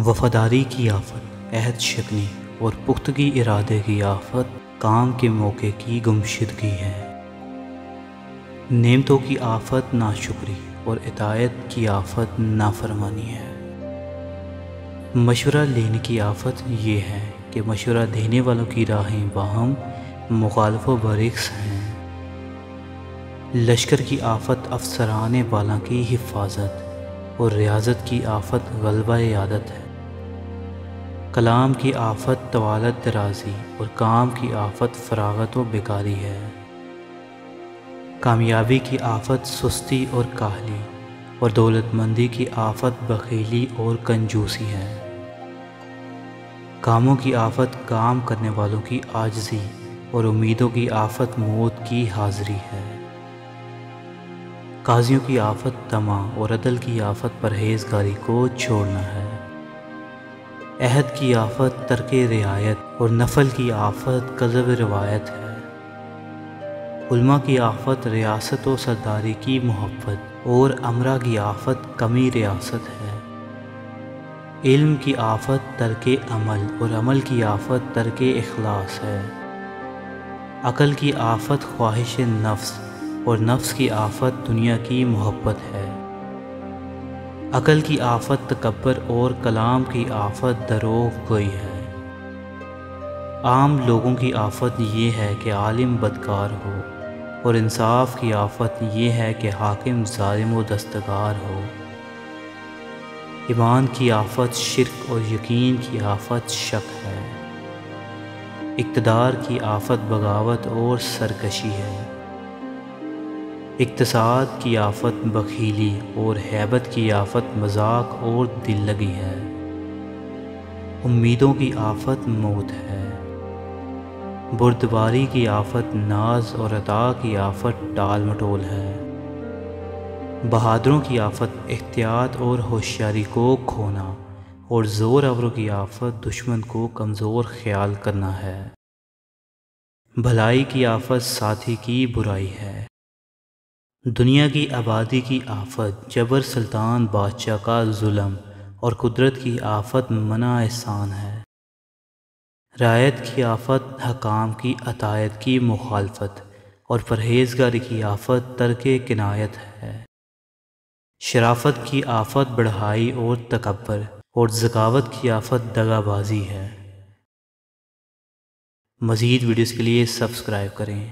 وفاداری کی آفت، عہد شکنی اور پختگی ارادے کی آفت کام کے موقع کی گمشدگی ہے۔ نعمتوں کی آفت ناشکری اور اطاعت کی آفت نافرمانی ہے۔ مشورہ لینے کی آفت یہ ہے کہ مشورہ دینے والوں کی راہیں باہم مخالف و برعکس ہیں۔ لشکر کی آفت افسران بالا کی حفاظت اور ریاضت کی آفت غلبہ عادت ہے۔ کلام کی آفت طوالت درازی اور کام کی آفت فراغت و بیکاری ہے۔ کامیابی کی آفت سستی اور کاہلی اور دولت مندی کی آفت بخیلی اور کنجوسی ہے۔ کاموں کی آفت کام کرنے والوں کی عاجزی اور امیدوں کی آفت موت کی حاضری ہے۔ قاضیوں کی آفت طمع اور عدل کی آفت پرہیزگاری کو چھوڑنا ہے۔ عہد کی آفت ترک رعایت اور نفل کی آفت کذب روایت ہے۔ علماء کی آفت ریاست و سرداری کی محبت اور امرا کی آفت کمی ریاست ہے۔ علم کی آفت ترک عمل اور عمل کی آفت ترک اخلاص ہے۔ عقل کی آفت خواہش نفس اور نفس کی آفت دنیا کی محبت ہے۔ عقل کی آفت تکبر اور کلام کی آفت دروغ گوئی ہے۔ عام لوگوں کی آفت یہ ہے کہ عالم بدکار ہو اور انصاف کی آفت یہ ہے کہ حاکم ظالم و دستگار ہو۔ ایمان کی آفت شرک اور یقین کی آفت شک ہے۔ اقتدار کی آفت بغاوت اور سرکشی ہے۔ اقتصاد کی آفت بخیلی اور ہیبت کی آفت مذاق اور دل لگی ہے۔ امیدوں کی آفت موت ہے۔ بردباری کی آفت ناز اور عطا کی آفت ٹال مٹول ہے۔ بہادروں کی آفت احتیاط اور ہوشیاری کو کھونا اور زور آوروں کی آفت دشمن کو کمزور خیال کرنا ہے۔ بھلائی کی آفت ساتھی کی برائی ہے۔ دنیا کی آبادی کی آفت جبر سلطان بادشاہ کا ظلم اور قدرت کی آفت منع احسان ہے۔ رعایت کی آفت حکام کی اطاعت کی مخالفت اور پرہیزگاری کی آفت ترک کنایت ہے۔ شرافت کی آفت بڑھائی اور تکبر اور ذکاوت کی آفت دغا بازی ہے۔ مزید ویڈیوز کے لیے سبسکرائب کریں۔